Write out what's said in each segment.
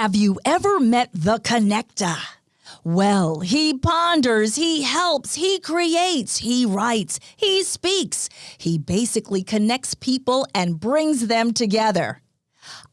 Have you ever met the connector? Well, he ponders, he helps, he creates, he writes, he speaks. He basically connects people and brings them together.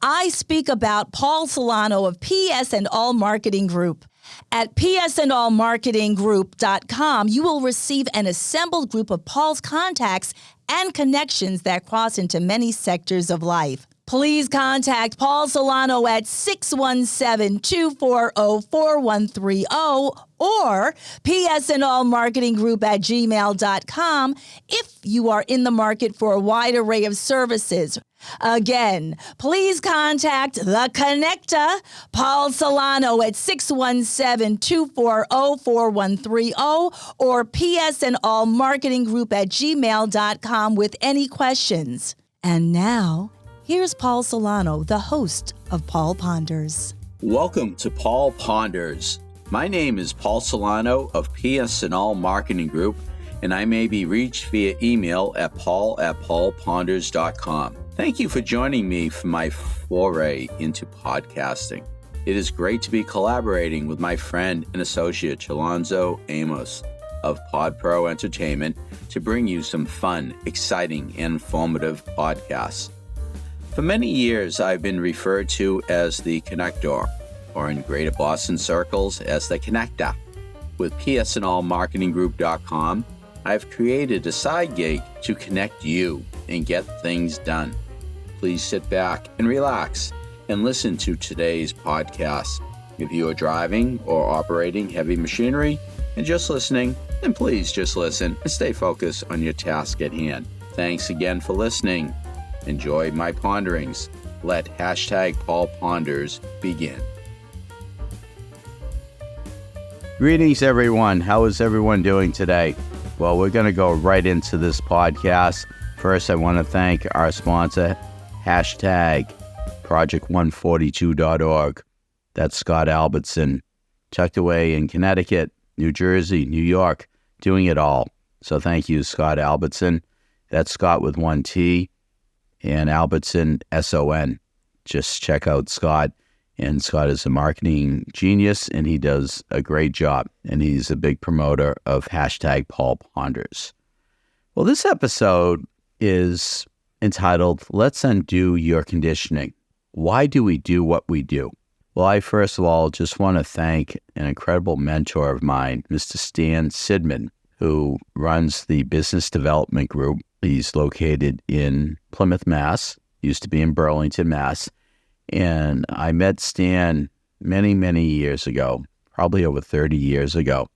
I speak about Paul Solano of PS and All Marketing Group. At psandallmarketinggroup.com, you will receive an assembled group of Paul's contacts and connections that cross into many sectors of life. Please contact Paul Solano at 617-240-4130 or psandallmarketinggroup@gmail.com if you are in the market for a wide array of services. Again, please contact The Connector, Paul Solano at 617-240-4130 or psandallmarketinggroup@gmail.com with any questions. And now, here's Paul Solano, the host of PaulPonders. Welcome to PaulPonders. My name is Paul Solano of PS and All Marketing Group, and I may be reached via email at paul@paulponders.com. Thank you for joining me for my foray into podcasting. It is great to be collaborating with my friend and associate, Chalonzo Amos of PodPro Entertainment, to bring you some fun, exciting, and informative podcasts. For many years, I've been referred to as the Connector, or in Greater Boston circles as the Connector. With psandallmarketinggroup.com, I've created a side gig to connect you and get things done. Please sit back and relax and listen to today's podcast. If you are driving or operating heavy machinery and just listening, then please just listen and stay focused on your task at hand. Thanks again for listening. Enjoy my ponderings. Let #PaulPonders begin. Greetings, everyone. How is everyone doing today? Well, we're going to go right into this podcast. First, I want to thank our sponsor, #Project142.org. That's Scott Albertson, tucked away in Connecticut, New Jersey, New York, doing it all. So thank you, Scott Albertson. That's Scott with one T and Albertson, S-O-N. Just check out Scott. And Scott is a marketing genius, and he does a great job. And he's a big promoter of #PaulPonders. Well, this episode is entitled, Let's Undo Your Conditioning. Why do we do what we do? Well, I first of all just want to thank an incredible mentor of mine, Mr. Stan Sidman, who runs the business development group. He's located in Plymouth, Mass. Used to be in Burlington, Mass. And I met Stan many, many years ago, probably over 30 years ago.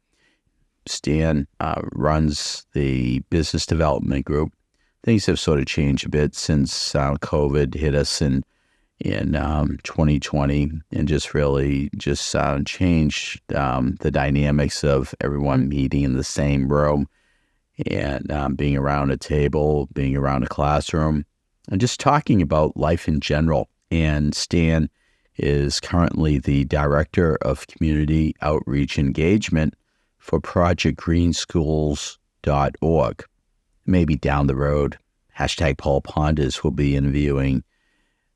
Stan runs the business development group. Things have sort of changed a bit since COVID hit us in 2020 and just really changed the dynamics of everyone meeting in the same room and being around a table, being around a classroom, and just talking about life in general. And Stan is currently the Director of Community Outreach Engagement for ProjectGreenSchools.org. Maybe down the road, #PaulPonders will be interviewing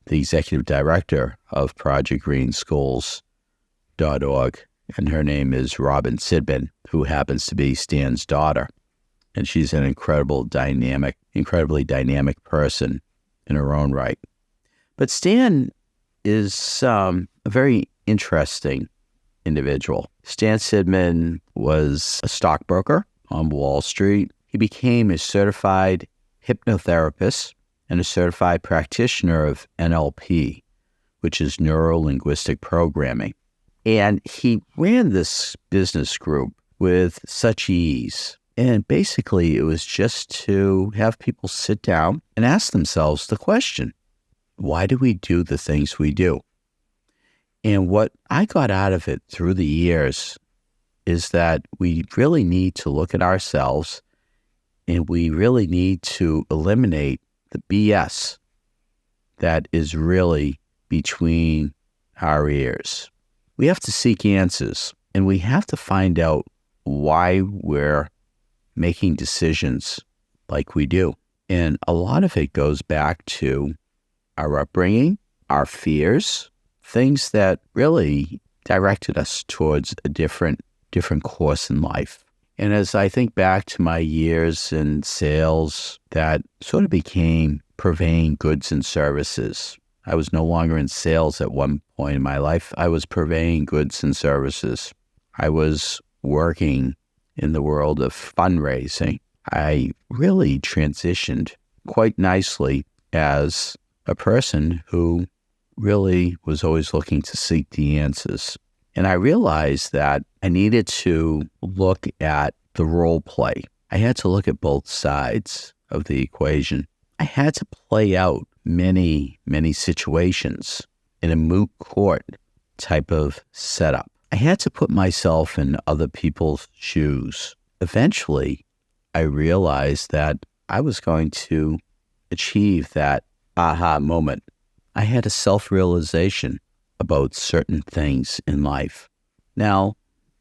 the Executive Director of ProjectGreenSchools.org, and her name is Robin Sidman, who happens to be Stan's daughter. And she's an incredibly dynamic person in her own right. But Stan is a very interesting individual. Stan Sidman was a stockbroker on Wall Street. He became a certified hypnotherapist and a certified practitioner of NLP, which is neuro-linguistic programming. And he ran this business group with such ease. And basically, it was just to have people sit down and ask themselves the question, why do we do the things we do? And what I got out of it through the years is that we really need to look at ourselves, and we really need to eliminate the BS that is really between our ears. We have to seek answers, and we have to find out why we're making decisions like we do. And a lot of it goes back to our upbringing, our fears, things that really directed us towards a different course in life. And as I think back to my years in sales, that sort of became purveying goods and services. I was no longer in sales at one point in my life. I was purveying goods and services. I was working in the world of fundraising. I really transitioned quite nicely as a person who really was always looking to seek the answers. And I realized that I needed to look at the role play. I had to look at both sides of the equation. I had to play out many, many situations in a moot court type of setup. I had to put myself in other people's shoes. Eventually, I realized that I was going to achieve that aha moment. I had a self-realization about certain things in life. Now,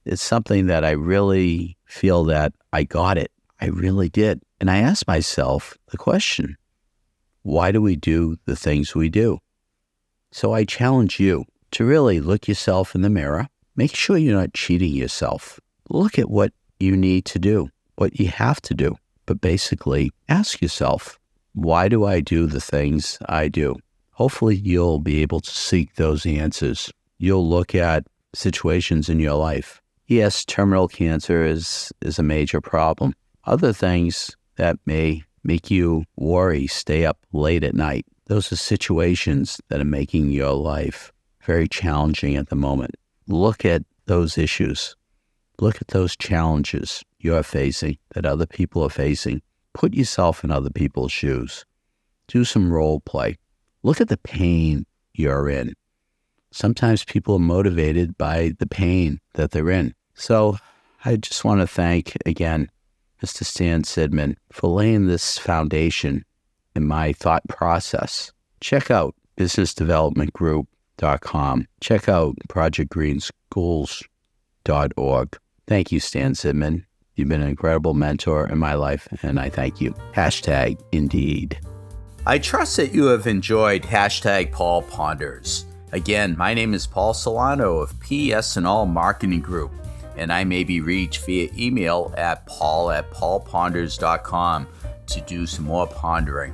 it's something that I really feel that I got it. I really did. And I asked myself the question, why do we do the things we do? So I challenge you to really look yourself in the mirror. Make sure you're not cheating yourself. Look at what you need to do, what you have to do. But basically, ask yourself, why do I do the things I do? Hopefully, you'll be able to seek those answers. You'll look at situations in your life. Yes, terminal cancer is a major problem. Other things that may make you worry, stay up late at night, those are situations that are making your life very challenging at the moment. Look at those issues. Look at those challenges you're facing, that other people are facing. Put yourself in other people's shoes. Do some role play. Look at the pain you're in. Sometimes people are motivated by the pain that they're in. So I just want to thank, again, Mr. Stan Sidman for laying this foundation in my thought process. Check out businessdevelopmentgroup.com. Check out projectgreenschools.org. Thank you, Stan Sidman. You've been an incredible mentor in my life, and I thank you. #Indeed. I trust that you have enjoyed #PaulPonders. Again, my name is Paul Solano of PS&All Marketing Group, and I may be reached via email at paul@paulponders.com to do some more pondering.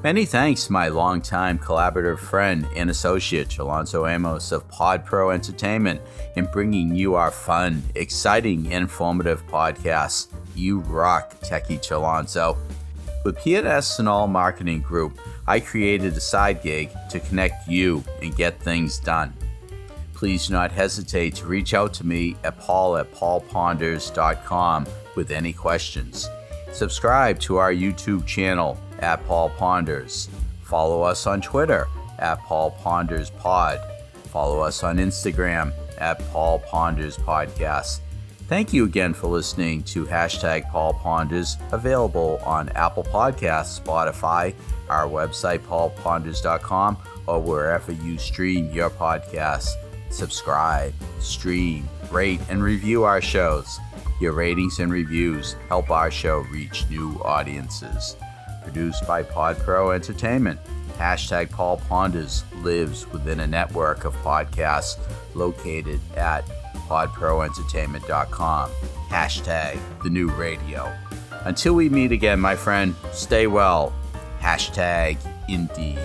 Many thanks to my longtime collaborative friend and associate, Alonso Amos of PodPro Entertainment, in bringing you our fun, exciting, and informative podcasts. You rock, Techie Alonso. With PS&All Marketing Group, I created a side gig to connect you and get things done. Please do not hesitate to reach out to me at paul@paulponders.com with any questions. Subscribe to our YouTube channel at PaulPonders. Follow us on Twitter at PaulPondersPod. Follow us on Instagram at PaulPondersPodcast. Thank you again for listening to #PaulPonders, available on Apple Podcasts, Spotify, our website, paulponders.com, or wherever you stream your podcasts. Subscribe, stream, rate, and review our shows. Your ratings and reviews help our show reach new audiences. Produced by PodPro Entertainment, #PaulPonders lives within a network of podcasts located at podproentertainment.com. #the new radio. Until we meet again, my friend, stay well. #Indeed.